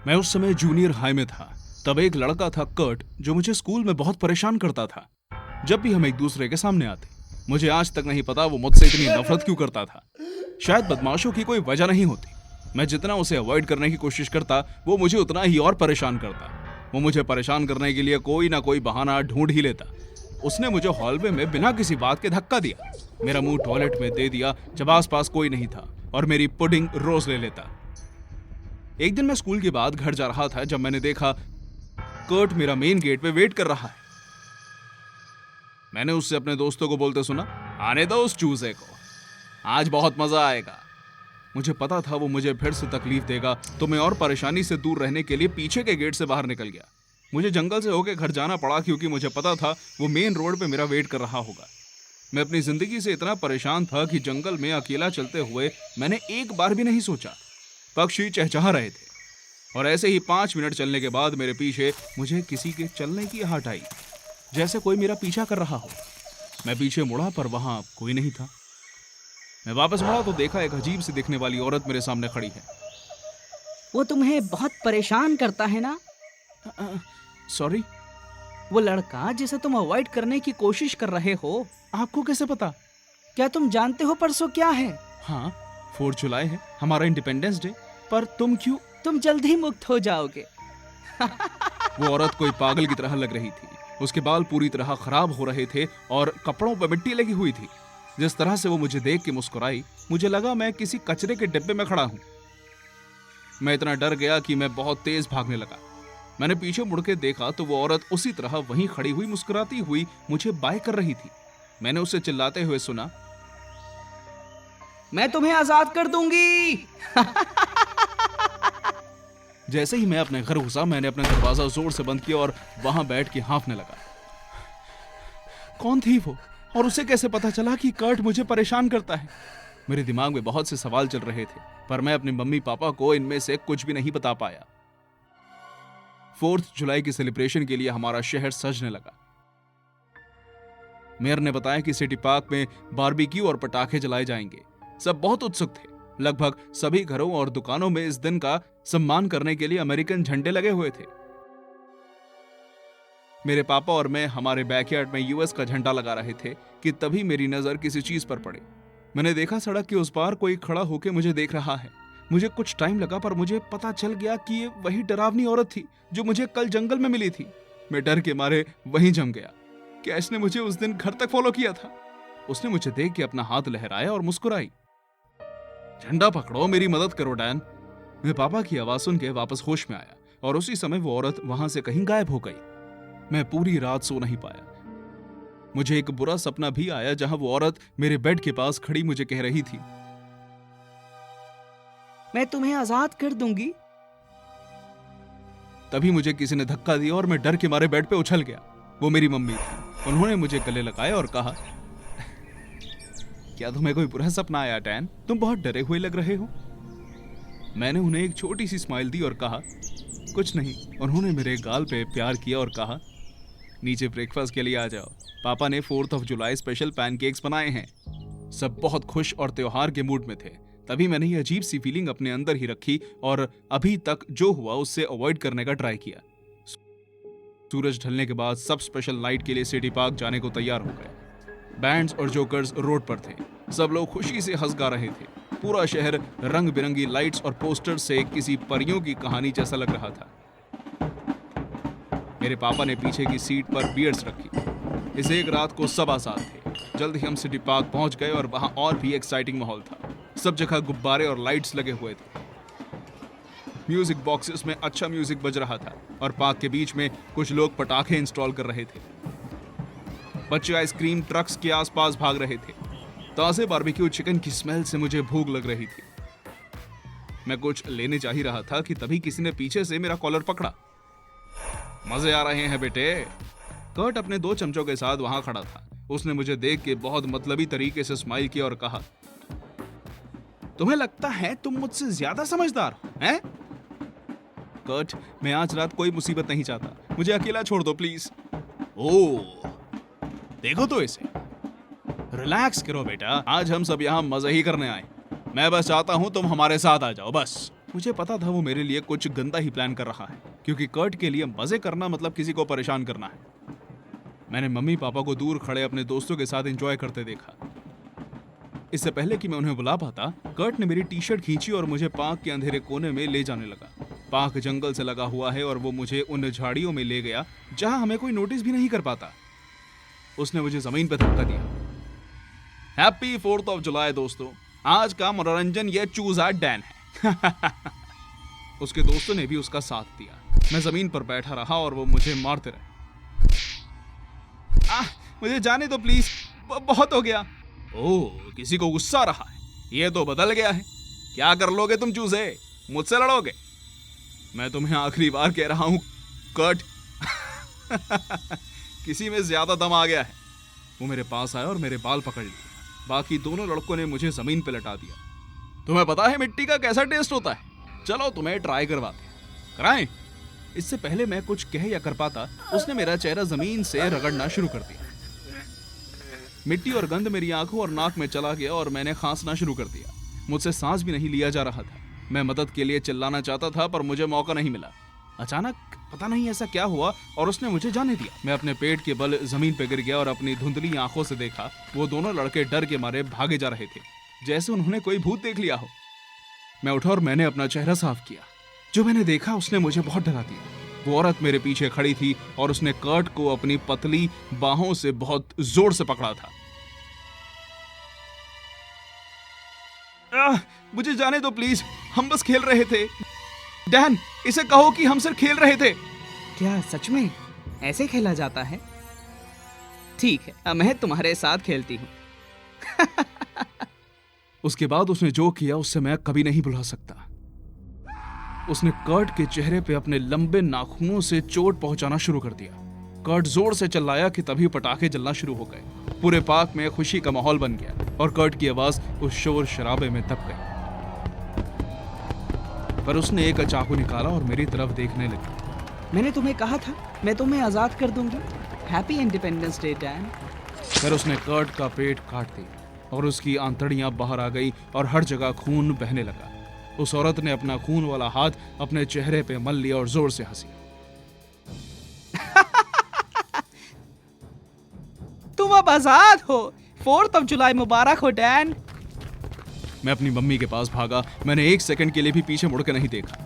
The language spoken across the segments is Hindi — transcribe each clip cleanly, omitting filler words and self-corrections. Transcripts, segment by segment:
मैं उस समय जूनियर हाई में था। तब एक लड़का था कर्ट, जो मुझे स्कूल में बहुत परेशान करता था। जब भी हम एक दूसरे के सामने आते, मुझे आज तक नहीं पता वो मुझसे इतनी नफरत क्यों करता था। शायद बदमाशों की कोई वजह नहीं होती। मैं जितना उसे अवॉइड करने की कोशिश करता, वो मुझे उतना ही और परेशान करता। वो मुझे परेशान करने के लिए कोई ना कोई बहाना ढूंढ ही लेता। उसने मुझे हॉलवे में बिना किसी बात के धक्का दिया। मेरा मुंह टॉयलेट में दे दिया जब आसपास कोई नहीं था, और मेरी पुडिंग रोज ले लेता। एक दिन मैं स्कूल के बाद घर जा रहा था जब मैंने देखा कर्ट मेरा मेन गेट पे वेट कर रहा है। मैंने उससे अपने दोस्तों को बोलते सुना, आने दो उस चूजे को, आज बहुत मजा आएगा। मुझे पता था वो मुझे फिर से तकलीफ देगा, तो मैं और परेशानी से दूर रहने के लिए पीछे के गेट से बाहर निकल गया। मुझे जंगल से होकर घर जाना पड़ा क्योंकि मुझे पता था वो मेन रोड पे मेरा वेट कर रहा होगा। मैं अपनी जिंदगी से इतना परेशान था कि जंगल में अकेला चलते हुए मैंने एक बार भी नहीं सोचा। पक्षी चहचहा रहे थे, और ऐसे ही 5 मिनट चलने के बाद मेरे पीछे मुझे किसी के चलने की आहट आई, जैसे कोई मेरा पीछा कर रहा हो। मैं पीछे मुड़ा पर वहां कोई नहीं था। मैं वापस मुड़ा तो देखा एक अजीब सी दिखने वाली औरत मेरे सामने खड़ी है। वो तुम्हें बहुत परेशान करता है ना? सॉरी? वो लड़का जिसे तुम अवॉइड करने की कोशिश कर रहे हो। आपको कैसे पता? क्या तुम जानते हो परसों क्या है? हाँ, 4 जुलाई है, हमारा इंडिपेंडेंस डे। पर तुम क्यों? तुम जल्द ही मुक्त हो जाओगे। वो औरत कोई पागल की तरह लग रही थी। उसके बाल पूरी तरह खराब हो रहे थे और कपड़ों पर मिट्टी लगी हुई थी। जिस तरह से वो मुझे देख के मुस्कुराई, मुझे लगा मैं किसी कचरे के डिब्बे में खड़ा हूं। मैं इतना डर गया कि मैं बहुत तेज भागने लगा। मैंने पीछे मुड़ के देखा तो वो औरत उसी तरह वहीं खड़ी हुई मुस्कुराती हुई मुझे बाय कर रही थी। मैंने उसे चिल्लाते हुए सुना, मैं तुम्हें आजाद कर दूंगी। जैसे ही मैं अपने घर घुसा, मैंने अपना दरवाजा जोर से बंद किया और वहां बैठ के हाँफने लगा। कौन थी वो, और उसे कैसे पता चला कि कर्ट मुझे परेशान करता है? मेरे दिमाग में बहुत से सवाल चल रहे थे, पर मैं अपने मम्मी पापा को इनमें से कुछ भी नहीं बता पाया। 4 जुलाई की सेलिब्रेशन के लिए हमारा शहर सजने लगा। मेयर ने बताया कि सिटी पार्क में बारबेक्यू और पटाखे जलाए जाएंगे। सब बहुत उत्सुक थे। लगभग सभी घरों और दुकानों में इस दिन का सम्मान करने के लिए अमेरिकन झंडे लगे हुए थे। मेरे पापा और मैं हमारे बैकयार्ड में यूएस का झंडा लगा रहे थे कि तभी मेरी नजर किसी चीज पर पड़ी। मैंने देखा सड़क के उस पार कोई खड़ा होकर मुझे देख रहा है। मुझे कुछ टाइम लगा, पर मुझे पता चल गया कि ये वही डरावनी औरत थी जो मुझे कल जंगल में मिली थी। मैं डर के मारे वहीं जम गया। कैश ने मुझे उस दिन घर तक फॉलो किया था। उसने मुझे देख के अपना हाथ लहराया और मुस्कुराई। झंडा पकड़ो, मेरी मदद करो डैन। मैं पापा की आवाज सुन के वापस होश में आया, और उसी समय वो औरत वहां से कहीं गायब हो गई। मैं पूरी रात सो नहीं पाया। मुझे एक बुरा सपना भी आया जहां वो औरत मेरे बेड के पास खड़ी मुझे कह रही थी, मैं तुम्हें आजाद कर दूंगी। तभी मुझे किसी ने धक्का दिया और मैं डर के मारे बेड पे उछल गया। वो मेरी मम्मी थी। उन्होंने मुझे गले लगाया और कहा, क्या तुम्हें कोई बुरा सपना आया डैन? तुम बहुत डरे हुए लग रहे हो। मैंने उन्हें एक छोटी सी स्माइल दी और कहा, कुछ नहीं। उन्होंने मेरे गाल पे प्यार किया और कहा, नीचे ब्रेकफास्ट के लिए आ जाओ, पापा ने 4 जुलाई स्पेशल पैनकेक्स बनाए हैं। सब बहुत खुश और त्योहार के मूड में थे। तभी मैंने ये अजीब सी फीलिंग अपने अंदर ही रखी और अभी तक जो हुआ उससे अवॉइड करने का ट्राई किया। सूरज ढलने के बाद सब स्पेशल नाइट के लिए सिटी पार्क जाने को तैयार हो गए। बैंड्स और जोकर्स रोड पर थे। सब लोग खुशी से हंस गा रहे थे। पूरा शहर रंग बिरंगी लाइट्स और पोस्टर से किसी परियों की कहानी जैसा लग रहा था। मेरे पापा ने पीछे की सीट पर बियर्स रखी। इस एक रात को सब आसाद थे। जल्द ही हम सिटी पार्क पहुंच गए और वहां और भी एक्साइटिंग माहौल था। सब जगह गुब्बारे और लाइट्स लगे हुए थे। म्यूजिक बॉक्सेस में अच्छा म्यूजिक बज रहा था और पार्क के बीच में कुछ लोग पटाखे इंस्टॉल कर रहे थे। बच्चे आइसक्रीम ट्रक्स के आसपास भाग रहे थे। ताजे बारबेक्यू चिकन की स्मेल से मुझे भूख लग रही थी। मैं कुछ लेने जा ही रहा था कि तभी किसी ने पीछे से मेरा कॉलर पकड़ा। मजे आ रहे हैं बेटे। कर्ट अपने 2 चमचों के साथ वहां खड़ा था। उसने मुझे देख के बहुत मतलबी तरीके से स्माइल किया और कहा, तुम्हें लगता है तुम मुझसे ज्यादा समझदार हो, हैं? कर्ट, मैं आज रात कोई मुसीबत नहीं चाहता। मुझे अकेला छोड़ दो प्लीज। ओह, देखो तो इसे। रिलैक्स करो बेटा, आज हम सब यहाँ मजा ही करने आए। मैं बस चाहता हूँ तुम हमारे साथ आ जाओ, बस। मुझे पता था वो मेरे लिए कुछ गंदा ही प्लान कर रहा है, क्योंकि कर्ट के लिए मजे करना मतलब किसी को परेशान करना है। मैंने मम्मी पापा को दूर खड़े अपने दोस्तों के साथ एंजॉय करते देखा। इससे पहले कि मैं उन्हें बुला पाता, कर्ट ने मेरी टी शर्ट खींची और मुझे पार्क के अंधेरे कोने में ले जाने लगा। पार्क जंगल से लगा हुआ है और वो मुझे उन झाड़ियों में ले गया जहां हमें कोई नोटिस भी नहीं कर पाता। उसने मुझे जमीन पर धक्का दिया। हैप्पी 4th ऑफ जुलाई दोस्तों, आज का मनोरंजन ये चूजा डैन है। उसके दोस्तों ने भी उसका साथ दिया। मैं जमीन पर बैठा रहा और वो मुझे मारते रहे। मुझे जाने दो प्लीज, बहुत हो गया। ओह, किसी को गुस्सा रहा है, ये तो बदल गया है। क्या कर लोगे तुम चूजे, मुझसे लड़ोगे? मैं तुम्हें आखिरी बार कह रहा हूं कर्ट। किसी में ज्यादा दम आ गया है। वो मेरे पास आया और मेरे बाल पकड़ लिए। बाकी दोनों लड़कों ने मुझे जमीन पे लटा दिया। तुम्हें पता है मिट्टी का कैसा टेस्ट होता है? चलो तुम्हें ट्राई करवाते हैं। कराएं? इससे पहले मैं कुछ कह या कर पाता, उसने मेरा चेहरा जमीन से रगड़ना शुरू कर दिया। मिट्टी और गंध मेरी आंखों और नाक में चला गया और मैंने खांसना शुरू कर दिया। मुझसे सांस भी नहीं लिया जा रहा था। मैं मदद के लिए चिल्लाना चाहता था पर मुझे मौका नहीं मिला। अचानक पता नहीं ऐसा क्या हुआ और उसने मुझे जाने दिया। मैं अपने पेट के बल जमीन पे गिर गया और अपनी धुंधली आंखों से देखा वो दोनों लड़के डर के मारे भागे जा रहे थे, जैसे उन्होंने कोई भूत देख लिया हो। मैं उठा और मैंने अपना चेहरा साफ किया। जो मैंने देखा उसने मुझे बहुत डरा दिया। वो औरत मेरे पीछे खड़ी थी और उसने कर्ट को अपनी पतली बाहों से बहुत जोर से पकड़ा था। मुझे जाने दो प्लीज, हम बस खेल रहे थे। डैन, इसे कहो कि हम सिर्फ खेल रहे थे। क्या सच में ऐसे खेला जाता है? ठीक है, मैं तुम्हारे साथ खेलती हूँ। उसके बाद उसने जो किया उससे मैं कभी नहीं भुला सकता। उसने कर्ट के चेहरे पे अपने लंबे नाखूनों से चोट पहुंचाना शुरू कर दिया। कर्ट जोर से चिल्लाया कि तभी पटाखे जलना शुरू हो गए। पूरे पार्क में खुशी का माहौल बन गया और कर्ट की आवाज उस शोर शराबे में दब गई। पर उसने एक चाकू निकाला और मेरी तरफ देखने लगी। मैंने तुम्हें कहा था मैं तुम्हें आजाद कर दूंगी। Happy independence day Dan. फिर उसने कर्ट का पेट काट दिया और उसकी आंतड़ियां बाहर आ गई और हर जगह खून बहने लगा। उस औरत ने अपना खून वाला हाथ अपने चेहरे पे मल लिया और जोर से हंसी। तुम अब आजाद हो। 4th ऑफ जुलाई मुबारक हो डैन। मैं अपनी मम्मी के पास भागा। मैंने एक सेकंड के लिए भी पीछे मुड़ के नहीं देखा।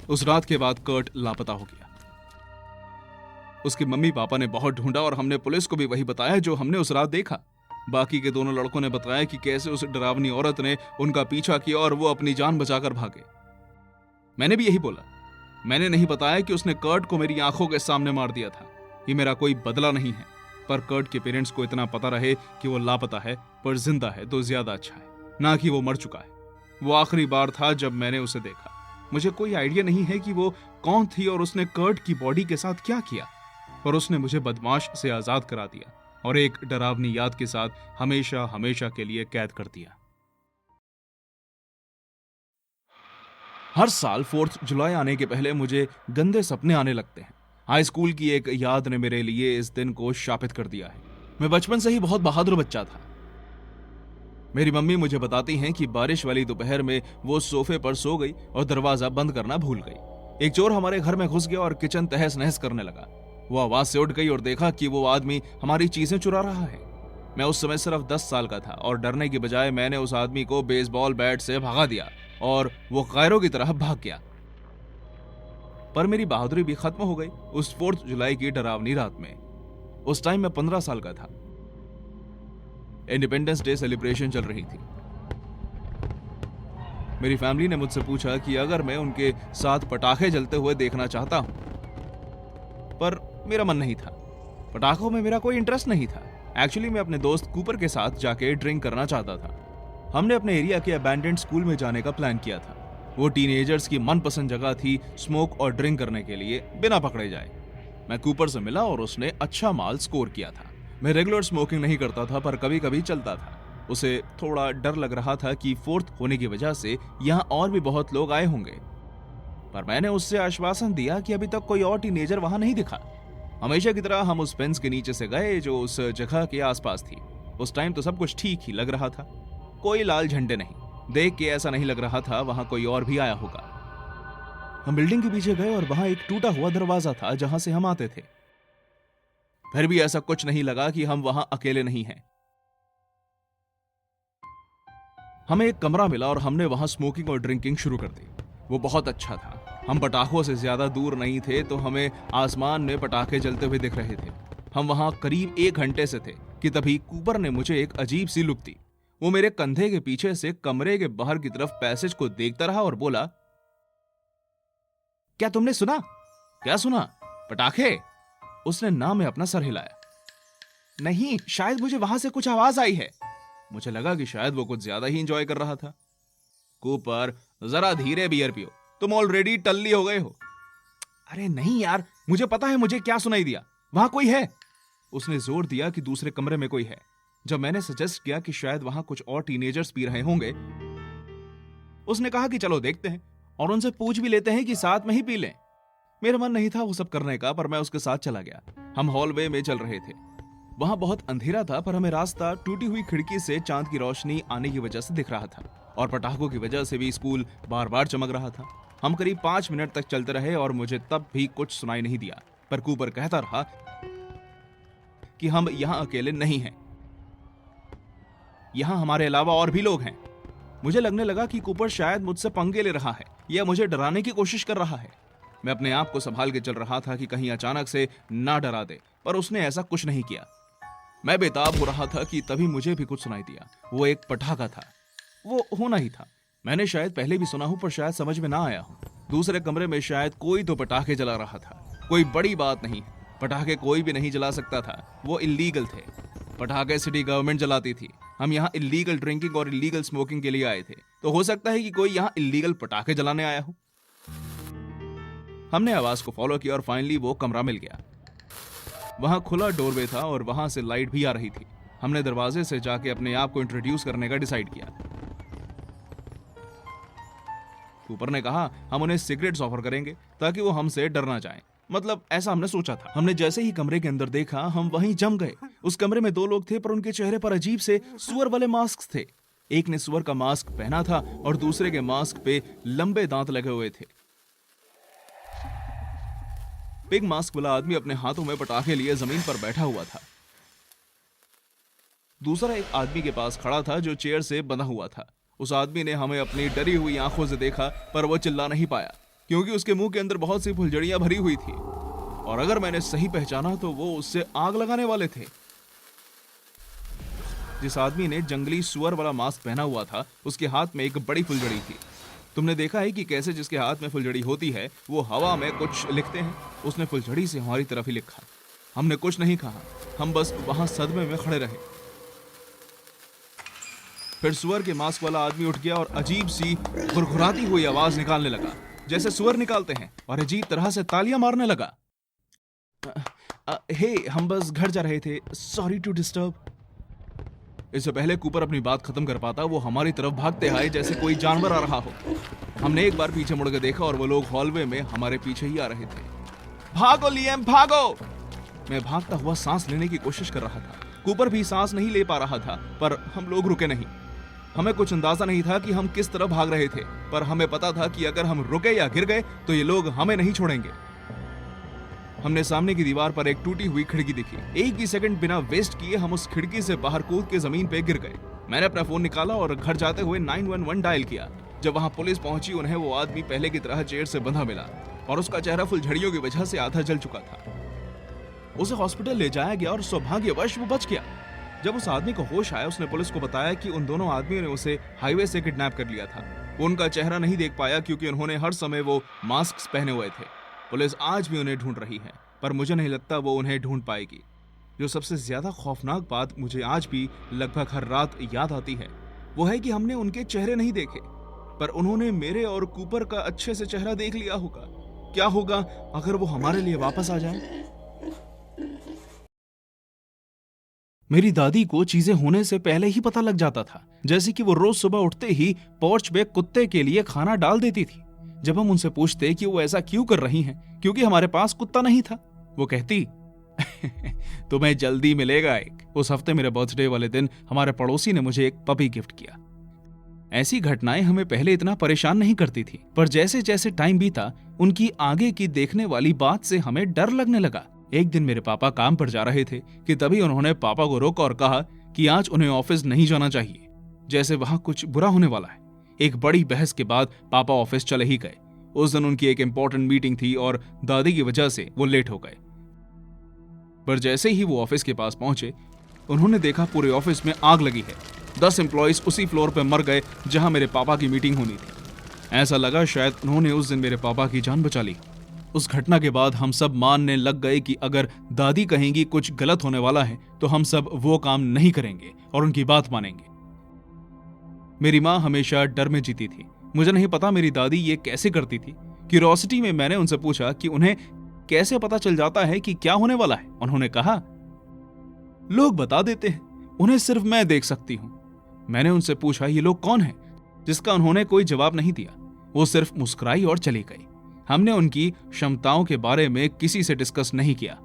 उस रात के बाद कर्ट लापता हो गया। उसके मम्मी पापा ने बहुत ढूंढा और हमने पुलिस को भी वही बताया जो हमने उस रात देखा। बाकी के दोनों लड़कों ने बताया कि कैसे उस डरावनी औरत ने उनका पीछा किया और वो अपनी जान बचाकर भागे। मैंने भी यही बोला। मैंने नहीं बताया कि उसने कर्ट को मेरी आंखों के सामने मार दिया था। ये मेरा कोई बदला नहीं है, पर कर्ट के पेरेंट्स को इतना पता रहे कि वो लापता है पर जिंदा है तो ज्यादा अच्छा है, ना कि वो मर चुका है। वो आखिरी बार था जब मैंने उसे देखा। मुझे कोई आइडिया नहीं है कि वो कौन थी और उसने कर्ट की बॉडी के साथ क्या किया, पर उसने मुझे बदमाश से आजाद करा दिया और एक डरावनी याद के साथ हमेशा हमेशा के लिए कैद कर दिया। हर साल 4th जुलाई आने के पहले मुझे गंदे सपने आने लगते हैं। हाई स्कूल की एक याद ने मेरे लिए इस दिन को शापित कर दिया है। मैं बचपन से ही बहुत बहादुर बच्चा था। मेरी मम्मी मुझे बताती हैं कि बारिश वाली दोपहर में वो सोफे पर सो गई और दरवाजा बंद करना भूल गई। एक चोर हमारे घर में घुस गया और किचन तहस नहस करने लगा। वो आवाज से उठ गई और देखा कि वो आदमी हमारी चीजें चुरा रहा है। मैं उस समय सिर्फ 10 साल का था और डरने की बजाय मैंने उस आदमी को बेसबॉल बैट से भगा दिया और वो कायरों की तरह भाग गया। पर मेरी बहादुरी भी खत्म हो गई उस 4th जुलाई की डरावनी रात में। उस टाइम मैं 15 साल का था। इंडिपेंडेंस डे सेलिब्रेशन चल रही थी। मेरी फैमिली ने मुझसे पूछा कि अगर मैं उनके साथ पटाखे जलते हुए देखना चाहता हूं, पर मेरा मन नहीं था। पटाखों में मेरा कोई इंटरेस्ट नहीं था। एक्चुअली मैं अपने दोस्त कूपर के साथ जाके ड्रिंक करना चाहता था। हमने अपने एरिया के अबैंडन्ड स्कूल में जाने का प्लान किया था। वो टीनेजर्स की मनपसंद जगह थी स्मोक और ड्रिंक करने के लिए बिना पकड़े जाए। मैं कूपर से मिला और उसने अच्छा माल स्कोर किया था। मैं रेगुलर स्मोकिंग नहीं करता था पर कभी कभी चलता था। उसे थोड़ा डर लग रहा था कि 4th होने की वजह से यहाँ और भी बहुत लोग आए होंगे, पर मैंने उससे आश्वासन दिया कि अभी तक कोई और टीनेजर वहां नहीं दिखा। हमेशा की तरह हम उस फेंस के नीचे से गए जो उस जगह के आसपास थी। उस टाइम तो सब कुछ ठीक ही लग रहा था। कोई लाल झंडे नहीं, देख के ऐसा नहीं लग रहा था वहां कोई और भी आया होगा। हम बिल्डिंग के पीछे गए और वहां एक टूटा हुआ दरवाजा था जहां से हम आते थे। फिर भी ऐसा कुछ नहीं लगा कि हम वहां अकेले नहीं हैं। हमें एक कमरा मिला और हमने वहां स्मोकिंग और ड्रिंकिंग शुरू कर दी। वो बहुत अच्छा था। हम पटाखों से ज्यादा दूर नहीं थे तो हमें आसमान में पटाखे जलते हुए दिख रहे थे। हम वहां करीब 1 घंटे से थे कि तभी कूपर ने मुझे एक अजीब सी लुक दी। वो मेरे कंधे के पीछे से कमरे के बाहर की तरफ पैसेज को देखता रहा और बोला, क्या तुमने सुना? क्या सुना? पटाखे? उसने ना में अपना सर हिलाया। नहीं, शायद मुझे वहां से कुछ आवाज आई है। मुझे लगा कि शायद वो कुछ ज्यादा ही एंजॉय कर रहा था। कूपर, जरा धीरे बियर पियो, तुम ऑलरेडी टल्ली हो गए हो। अरे नहीं यार, मुझे पता है मुझे क्या सुनाई दिया। वहां कोई है। उसने जोर दिया कि दूसरे कमरे में कोई है। जब मैंने सजेस्ट किया कि शायद वहां कुछ और टीनेजर्स पी रहे होंगे, उसने कहा कि चलो देखते हैं और उनसे पूछ भी लेते हैं कि साथ में ही पी लें। मेरा मन नहीं था वो सब करने का, पर मैं उसके साथ चला गया। हम हॉलवे में चल रहे थे। वहां बहुत अंधेरा था, पर हमें रास्ता टूटी हुई खिड़की से चांद की रोशनी आने की वजह से दिख रहा था और पटाखों की वजह से भी स्कूल बार बार चमक रहा था। हम करीब 5 मिनट तक चलते रहे और मुझे तब भी कुछ सुनाई नहीं दिया, पर कूपर कहता रहा कि हम यहां अकेले नहीं हैं, यहां हमारे अलावा और भी लोग हैं। मुझे लगने लगा कि कूपर शायद मुझसे पंगे ले रहा है या मुझे डराने की कोशिश कर रहा है। मैं अपने आप को संभाल के चल रहा था कि कहीं अचानक से ना डरा दे, पर उसने ऐसा कुछ नहीं किया। मैं बेताब हो रहा था कि तभी मुझे भी कुछ सुनाई दिया। वो एक पटाखा था। वो होना ही था। मैंने शायद पहले भी सुना हो, पर शायद समझ में ना आया हो। दूसरे कमरे में शायद कोई तो पटाखे जला रहा था। कोई बड़ी बात नहीं, पटाखे कोई भी नहीं जला सकता था, वो इल्लीगल थे। पटाखे सिटी गवर्नमेंट जलाती थी। हम यहाँ इल्लीगल ड्रिंकिंग और इल्लीगल स्मोकिंग के लिए आए थे, तो हो सकता है कि कोई यहाँ इल्लीगल पटाखे जलाने आया हो। हमने आवाज को फॉलो किया और फाइनली वो कमरा मिल गया। वहां खुला डोरवे था और वहां से लाइट भी आ रही थी। हमने दरवाजे से जाके अपने आप को इंट्रोड्यूस करने का डिसाइड किया। कूपर ने कहा हम उन्हें सिगरेट्स ऑफर करेंगे ताकि वो हमसे डर ना जाएं। मतलब ऐसा हमने सोचा था। हमने जैसे ही कमरे के अंदर देखा, हम वहीं जम गए। उस कमरे में 2 लोग थे, पर उनके चेहरे पर अजीब से सुअर वाले मास्क थे। एक ने सुअर का मास्क पहना था और दूसरे के मास्क पे लंबे दांत लगे हुए थे। पिग मास्क वाला आदमी अपने हाथों में पटाखे लिए जमीन पर बैठा हुआ था। दूसरा एक आदमी के पास खड़ा था जो चेयर से बंधा हुआ था। उस आदमी ने हमें अपनी डरी हुई आंखों से देखा, पर वो चिल्ला नहीं पाया क्योंकि उसके मुंह के अंदर बहुत सी फुलझड़ियां भरी हुई थी और अगर मैंने सही पहचाना तो वो उससे आग लगाने वाले थे। जिस आदमी ने जंगली सुअर वाला मास्क पहना हुआ था, उसके हाथ में एक बड़ी फुलझड़ी थी। तुमने देखा है कि कैसे जिसके हाथ में फुलझड़ी होती है वो हवा में कुछ लिखते हैं। उसने फुलझड़ी से हमारी तरफ ही लिखा। हमने कुछ नहीं कहा, हम बस वहां सदमे में खड़े रहे। फिर सुअर के मास्क वाला आदमी उठ गया और अजीब सी घुरघुराती हुई आवाज निकालने लगा, जैसे सुअर निकालते हैं, और अजीब तरह से तालियां मारने लगा। हे, हम बस घर जा रहे थे, सॉरी टू डिस्टर्ब। इससे पहले कूपर अपनी बात खत्म कर पाता, वो हमारी तरफ भागते आए जैसे कोई जानवर आ रहा हो। हमने एक बार पीछे मुड़ के देखा और वो लोग हॉलवे में हमारे पीछे ही आ रहे थे। भागो लियम, भागो! मैं भागता हुआ सांस लेने की कोशिश कर रहा था। कूपर भी सांस नहीं ले पा रहा था, पर हम लोग रुके नहीं। हमें कुछ अंदाजा नहीं था कि हम किस तरफ भाग रहे थे, पर हमें पता था कि अगर हम रुके या गिर गए तो ये लोग हमें नहीं छोड़ेंगे। हमने सामने की दीवार पर एक टूटी हुई खिड़की दिखी। एक भी सेकंड बिना वेस्ट किए हम उस खिड़की से बाहर कूद के जमीन पे गिर गए। मैंने अपना फोन निकाला और घर जाते हुए 911 डायल किया। जब वहां पुलिस पहुंची, उन्हें वो आदमी पहले की तरह चेयर से बंधा मिला और उसका चेहरा फुलझड़ियों की वजह से आधा जल चुका था। उसे हॉस्पिटल ले जाया गया और सौभाग्यवश वो बच गया। जब उस आदमी को होश आया, उसने पुलिस को बताया कि उन दोनों आदमियों ने उसे हाईवे से किडनैप कर लिया था। वो उनका चेहरा नहीं देख पाया क्योंकि उन्होंने हर समय वो मास्क पहने हुए थे। पुलिस आज भी उन्हें ढूंढ रही है, पर मुझे नहीं लगता वो उन्हें ढूंढ पाएगी। जो सबसे ज्यादा खौफनाक बात मुझे आज भी लगभग हर रात याद आती है, वो है कि हमने उनके चेहरे नहीं देखे, पर उन्होंने मेरे और कूपर का अच्छे से चेहरा देख लिया होगा। क्या होगा अगर वो हमारे लिए वापस आ जाए? मेरी दादी को चीजें होने से पहले ही पता लग जाता था, जैसे कि वो रोज सुबह उठते ही पोर्च पे कुत्ते के लिए खाना डाल देती थी। जब हम उनसे पूछते कि वो ऐसा क्यों कर रही हैं, क्योंकि हमारे पास कुत्ता नहीं था, वो कहती तुम्हें जल्दी मिलेगा एक। उस हफ्ते मेरे बर्थडे वाले दिन हमारे पड़ोसी ने मुझे एक पपी गिफ्ट किया। ऐसी घटनाएं हमें पहले इतना परेशान नहीं करती थी, पर जैसे जैसे टाइम बीता उनकी आगे की देखने वाली बात से हमें डर लगने लगा। एक दिन मेरे पापा काम पर जा रहे थे कि तभी उन्होंने पापा को रोका और कहा कि आज उन्हें ऑफिस नहीं जाना चाहिए, जैसे वहां कुछ बुरा होने वाला है। एक बड़ी बहस के बाद पापा ऑफिस चले ही गए। उस दिन उनकी एक इंपॉर्टेंट मीटिंग थी और दादी की वजह से वो लेट हो गए। पर जैसे ही वो ऑफिस के पास पहुंचे, उन्होंने देखा पूरे ऑफिस में आग लगी है। 10 एम्प्लॉइज उसी फ्लोर पर मर गए जहां मेरे पापा की मीटिंग होनी थी। ऐसा लगा शायद उन्होंने उस दिन मेरे पापा की जान बचा ली। उस घटना के बाद हम सब मानने लग गए कि अगर दादी कहेंगी कुछ गलत होने वाला है तो हम सब वो काम नहीं करेंगे और उनकी बात मानेंगे। मेरी माँ हमेशा डर में जीती थी। मुझे नहीं पता मेरी दादी ये कैसे करती थी। क्यूरियोसिटी में मैंने उनसे पूछा कि उन्हें कैसे पता चल जाता है कि क्या होने वाला है। उन्होंने कहा, लोग बता देते हैं, उन्हें सिर्फ मैं देख सकती हूं। मैंने उनसे पूछा ये लोग कौन है, जिसका उन्होंने कोई जवाब नहीं दिया। वो सिर्फ मुस्कुराई और चली गई। हमने उनकी क्षमताओं के बारे में किसी से डिस्कस नहीं किया,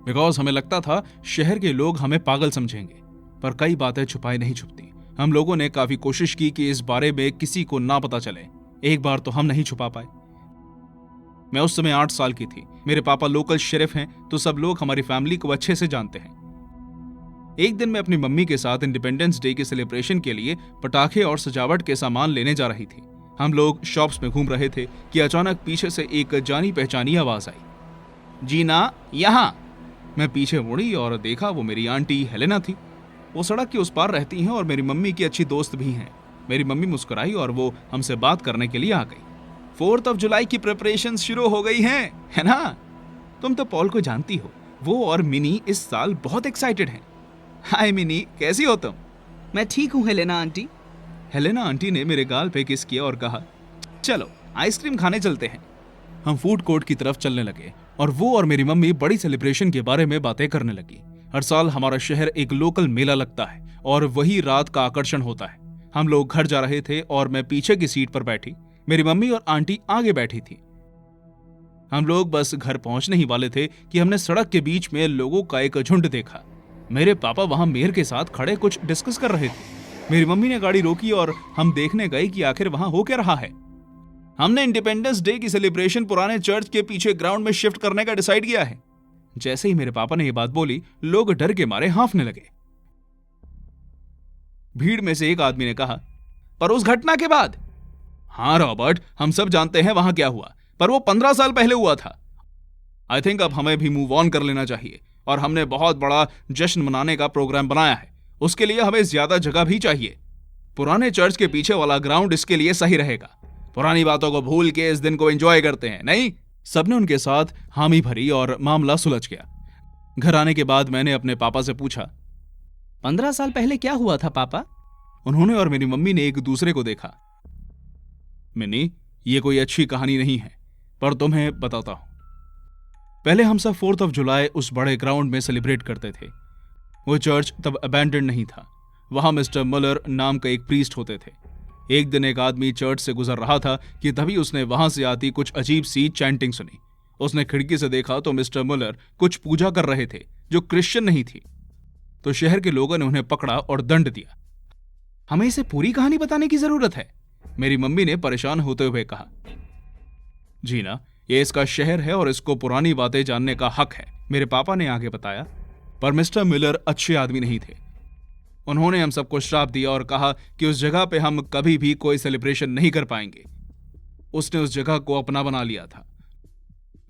बिकॉज हमें लगता था शहर के लोग हमें पागल समझेंगे। पर कई बातें छुपाई नहीं छुपती। हम लोगों ने काफी कोशिश की कि इस बारे में किसी को ना पता चले। एक बार तो हम नहीं छुपा पाए। मैं उस समय 8 साल की थी। मेरे पापा लोकल शेरिफ हैं, तो सब लोग हमारी फैमिली को अच्छे से जानते हैं। एक दिन मैं अपनी मम्मी के साथ इंडिपेंडेंस डे के सेलिब्रेशन के लिए पटाखे और सजावट के सामान लेने जा रही थी। हम लोग शॉप्स में घूम रहे थे कि अचानक पीछे से एक जानी पहचानी आवाज आई, जीना यहाँ। मैं पीछे मुड़ी और देखा वो मेरी आंटी हेलेना थी। वो सड़क के उस पार रहती हैं और मेरी मम्मी की अच्छी दोस्त भी हैं। मेरी मम्मी मुस्कुराई और वो हमसे बात करने के लिए आ गई। 4 जुलाई की प्रिपरेशन शुरू हो गई हैं, है ना? तुम तो पॉल को जानती हो, वो और मिनी इस साल बहुत एक्साइटेड हैं। हाय मिनी, कैसी हो तुम? मैं ठीक हूँ हेलेना आंटी। हेलेना आंटी ने मेरे गाल पे किस किया और कहा, चलो आइसक्रीम खाने चलते हैं। हम फूड कोर्ट की तरफ चलने लगे और वो और मेरी मम्मी बड़ी सेलिब्रेशन के बारे में बातें करने लगी। हर साल हमारा शहर एक लोकल मेला लगता है और वही रात का आकर्षण होता है। हम लोग घर जा रहे थे और मैं पीछे की सीट पर बैठी, मेरी मम्मी और आंटी आगे बैठी थी। हम लोग बस घर पहुंचने ही वाले थे कि हमने सड़क के बीच में लोगों का एक झुंड देखा। मेरे पापा वहां मेयर के साथ खड़े कुछ डिस्कस कर रहे थे। मेरी मम्मी ने गाड़ी रोकी और हम देखने गए कि आखिर वहां हो क्या रहा है। हमने इंडिपेंडेंस डे की सेलिब्रेशन पुराने चर्च के पीछे ग्राउंड में शिफ्ट करने का डिसाइड किया है। जैसे ही मेरे पापा ने यह बात बोली, लोग डर के मारे हाँफने लगे। भीड़ में से एक आदमी ने कहा, पर उस घटना के बाद? हाँ रॉबर्ट, हम सब जानते हैं वहां क्या हुआ, पर वो 15 साल पहले हुआ था। आई थिंक अब हमें भी मूव ऑन कर लेना चाहिए और हमने बहुत बड़ा जश्न मनाने का प्रोग्राम बनाया है। उसके लिए हमें ज्यादा जगह भी चाहिए। पुराने चर्च के पीछे वाला ग्राउंड इसके लिए सही रहेगा। पुरानी बातों को भूल के इस दिन को एंजॉय करते हैं, नहीं? सबने उनके साथ हामी भरी और मामला सुलझ गया। घर आने के बाद मैंने अपने पापा से पूछा, 15 साल पहले क्या हुआ था पापा? उन्होंने और मेरी मम्मी ने एक दूसरे को देखा। मिनी, ये कोई अच्छी कहानी नहीं है, पर तुम्हें बताता हूं। पहले हम सब 4 जुलाई उस बड़े ग्राउंड में सेलिब्रेट करते थे। वो चर्च तब अबैंडन नहीं था। वहां मिस्टर मुलर नाम का एक प्रीस्ट होते थे। एक दिन एक आदमी चर्च से गुजर रहा था कि तभी उसने वहां से आती कुछ अजीब सी चैंटिंग सुनी। उसने खिड़की से देखा तो मिस्टर मुलर कुछ पूजा कर रहे थे जो क्रिश्चियन नहीं थी। तो शहर के लोगों ने उन्हें पकड़ा और दंड दिया। हमें इसे पूरी कहानी बताने की जरूरत है, मेरी मम्मी ने परेशान होते हुए कहा। जीना, ये इसका शहर है और इसको पुरानी बातें जानने का हक है, मेरे पापा ने आगे बताया। पर मिस्टर मिलर अच्छे आदमी नहीं थे। उन्होंने हम सबको श्राप दिया और कहा कि उस जगह पे हम कभी भी कोई सेलिब्रेशन नहीं कर पाएंगे। उसने उस जगह को अपना बना लिया था।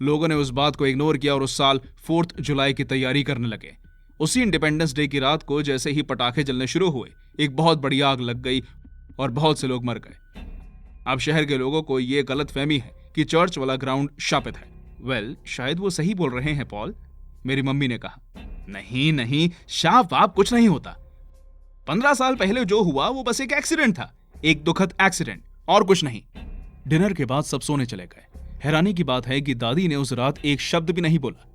लोगों ने उस बात को इग्नोर किया और उस साल 4 जुलाई की तैयारी करने लगे। उसी इंडिपेंडेंस डे की रात को जैसे ही पटाखे जलने शुरू हुए, एक बहुत बड़ी आग लग गई और बहुत से लोग मर गए। अब शहर के लोगों को यह गलतफहमी है कि चर्च वाला ग्राउंड शापित है। वेल, शायद वो सही बोल रहे हैं पॉल, मेरी मम्मी ने कहा। नहीं नहीं, शाप वाप कुछ नहीं होता। 15 साल पहले जो हुआ वो बस एक एक्सीडेंट था, एक दुखद एक्सीडेंट, और कुछ नहीं। डिनर के बाद सब सोने चले गए। हैरानी की बात है कि दादी ने उस रात एक शब्द भी नहीं बोला।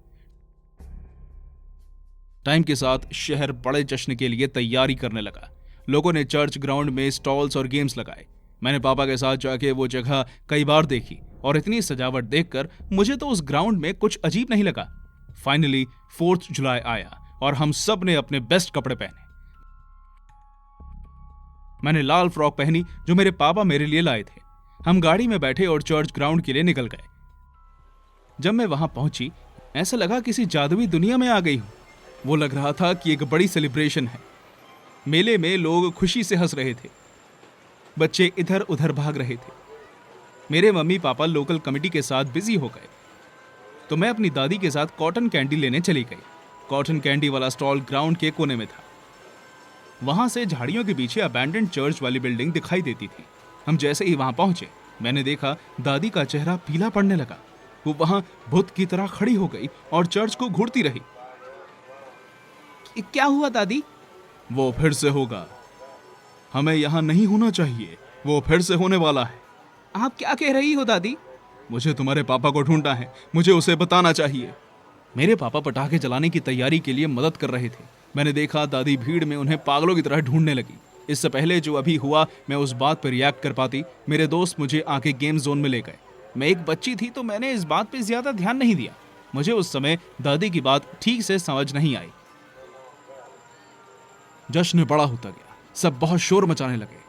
टाइम के साथ शहर बड़े जश्न के लिए तैयारी करने लगा। लोगों ने चर्च ग्राउंड में स्टॉल्स और गेम्स लगाए। मैंने पापा के साथ जाके वो जगह कई बार देखी और इतनी सजावट देखकर मुझे तो उस ग्राउंड में कुछ अजीब नहीं लगा। फाइनली 4 जुलाई आया और हम सब ने अपने बेस्ट कपड़े पहने। मैंने लाल फ्रॉक पहनी जो मेरे पापा मेरे लिए लाए थे। हम गाड़ी में बैठे और चर्च ग्राउंड के लिए निकल गए। जब मैं वहां पहुंची, ऐसा लगा किसी जादुई दुनिया में आ गई हूं। वो लग रहा था कि एक बड़ी सेलिब्रेशन है। मेले में लोग खुशी से हंस रहे थे, बच्चे इधर उधर भाग रहे थे। मेरे मम्मी पापा लोकल कमेटी के साथ बिजी हो गए, तो मैं अपनी दादी के साथ कॉटन कैंडी लेने चली गई। कॉटन कैंडी वाला स्टॉल ग्राउंड के कोने में था। वहां से झाड़ियों के पीछे अबैंडन्ड चर्च वाली बिल्डिंग दिखाई देती थी। हम जैसे ही वहां पहुंचे, मैंने देखा दादी का चेहरा पीला पड़ने लगा। वो वहां भूत की तरह खड़ी हो गई और चर्च को घूरती रही। क्या हुआ दादी? वो फिर से होगा। हमें यहां नहीं होना चाहिए। वो फिर से होने वाला है। आप क्या कह रही हो दादी? मुझे तुम्हारे पापा को ढूंढना है। मुझे उसे बताना चाहिए। मेरे पापा पटाखे जलाने की तैयारी के लिए मदद कर रहे थे। मैंने देखा दादी भीड़ में उन्हें पागलों की तरह ढूंढने लगी। इससे पहले जो अभी हुआ, मैं उस बात पर रिएक्ट कर पाती, मेरे दोस्त मुझे आके गेम जोन में ले गए। मैं एक बच्ची थी तो मैंने इस बात पे ज्यादा ध्यान नहीं दिया। मुझे उस समय दादी की बात ठीक से समझ नहीं आई। जश्न बड़ा होता गया, सब बहुत शोर मचाने लगे।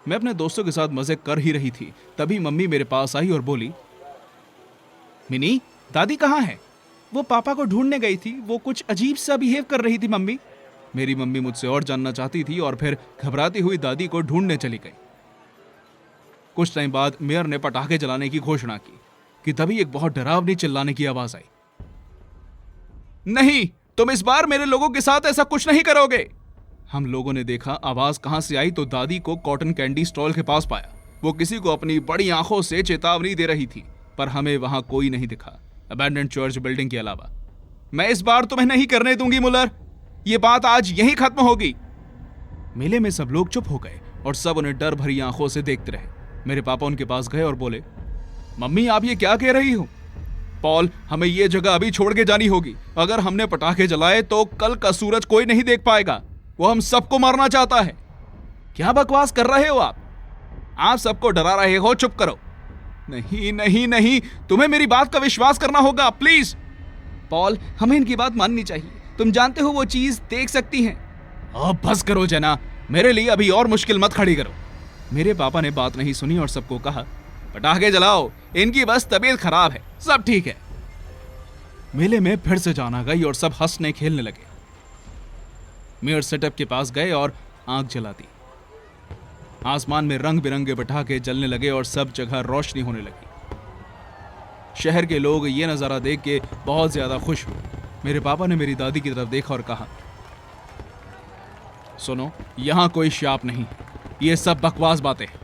मैं अपने दोस्तों के साथ मजे कर ही रही थी, तभी मम्मी मेरे पास आई और बोली, मिनी, दादी कहाँ है? वो पापा को ढूंढने गई थी। वो कुछ अजीब सा बिहेव कर रही थी मम्मी। मेरी मम्मी मुझसे और जानना चाहती थी और फिर घबराती हुई दादी को ढूंढने चली गई। कुछ टाइम बाद मेयर ने पटाखे जलाने की घोषणा की कि तभी एक बहुत डरावनी चिल्लाने की आवाज आई, नहीं, तुम इस बार मेरे लोगों के साथ ऐसा कुछ नहीं करोगे। हम लोगों ने देखा आवाज कहां से आई तो दादी को कॉटन कैंडी स्टॉल के पास पाया। वो किसी को अपनी बड़ी आंखों से चेतावनी दे रही थी, पर हमें वहां कोई नहीं दिखा, अबैंडन्ड चर्च बिल्डिंग के अलावा। मैं इस बार तुम्हें नहीं करने दूंगी मुलर। ये बात आज यहीं खत्म होगी। मेले में सब लोग चुप हो गए और सब उन्हें डर भरी आंखों से देखते रहे। मेरे पापा उनके पास गए और बोले, मम्मी आप ये क्या कह रही हो? पॉल, हमें ये जगह अभी छोड़ के जानी होगी। अगर हमने पटाखे जलाए तो कल का सूरज कोई नहीं देख पाएगा। वो हम सबको मारना चाहता है। क्या बकवास कर रहे हो आप सबको डरा रहे हो। चुप करो। नहीं नहीं नहीं, तुम्हें मेरी बात का विश्वास करना होगा, प्लीज। पॉल, हमें इनकी बात माननी चाहिए। तुम जानते हो वो चीज देख सकती हैं। अब बस करो जना, मेरे लिए अभी और मुश्किल मत खड़ी करो। मेरे पापा ने बात नहीं सुनी और सबको कहा, पटाखे जलाओ, इनकी बस तबीयत खराब है, सब ठीक है। मेले में फिर से जान आ गई और सब हंसने खेलने लगे। मेयर सेटअप के पास गए और आग जला दी। आसमान में रंग बिरंगे पटाखे जलने लगे और सब जगह रोशनी होने लगी। शहर के लोग ये नजारा देख के बहुत ज्यादा खुश हुए। मेरे पापा ने मेरी दादी की तरफ देखा और कहा, सुनो, यहां कोई श्राप नहीं, ये सब बकवास बातें हैं।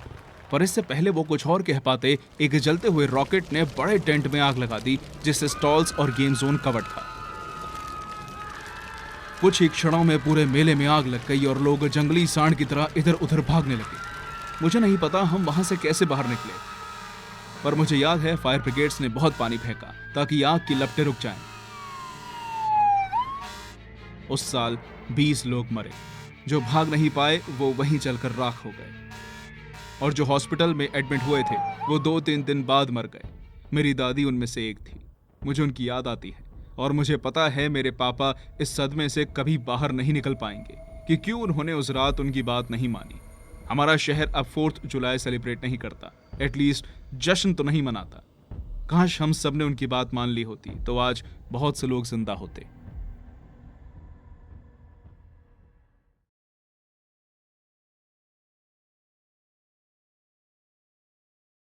पर इससे पहले वो कुछ और कह पाते, एक जलते हुए रॉकेट ने बड़े टेंट में आग लगा दी, जिससे स्टॉल्स और गेम जोन कवर्ड था। कुछ ही क्षणों में पूरे मेले में आग लग गई और लोग जंगली सांड की तरह इधर उधर भागने लगे। मुझे नहीं पता हम वहां से कैसे बाहर निकले, पर मुझे याद है फायर ब्रिगेड्स ने बहुत पानी फेंका ताकि आग की लपटें रुक जाएं। उस साल 20 लोग मरे। जो भाग नहीं पाए वो वहीं चलकर राख हो गए, और जो हॉस्पिटल में एडमिट हुए थे वो 2-3 दिन बाद मर गए। मेरी दादी उनमें से एक थी। मुझे उनकी याद आती है और मुझे पता है मेरे पापा इस सदमे से कभी बाहर नहीं निकल पाएंगे कि क्यों उन्होंने उस रात उनकी बात नहीं मानी। हमारा शहर अब 4 जुलाई सेलिब्रेट नहीं करता, एटलीस्ट जश्न तो नहीं मनाता। काश हम सब ने उनकी बात मान ली होती तो आज बहुत से लोग जिंदा होते।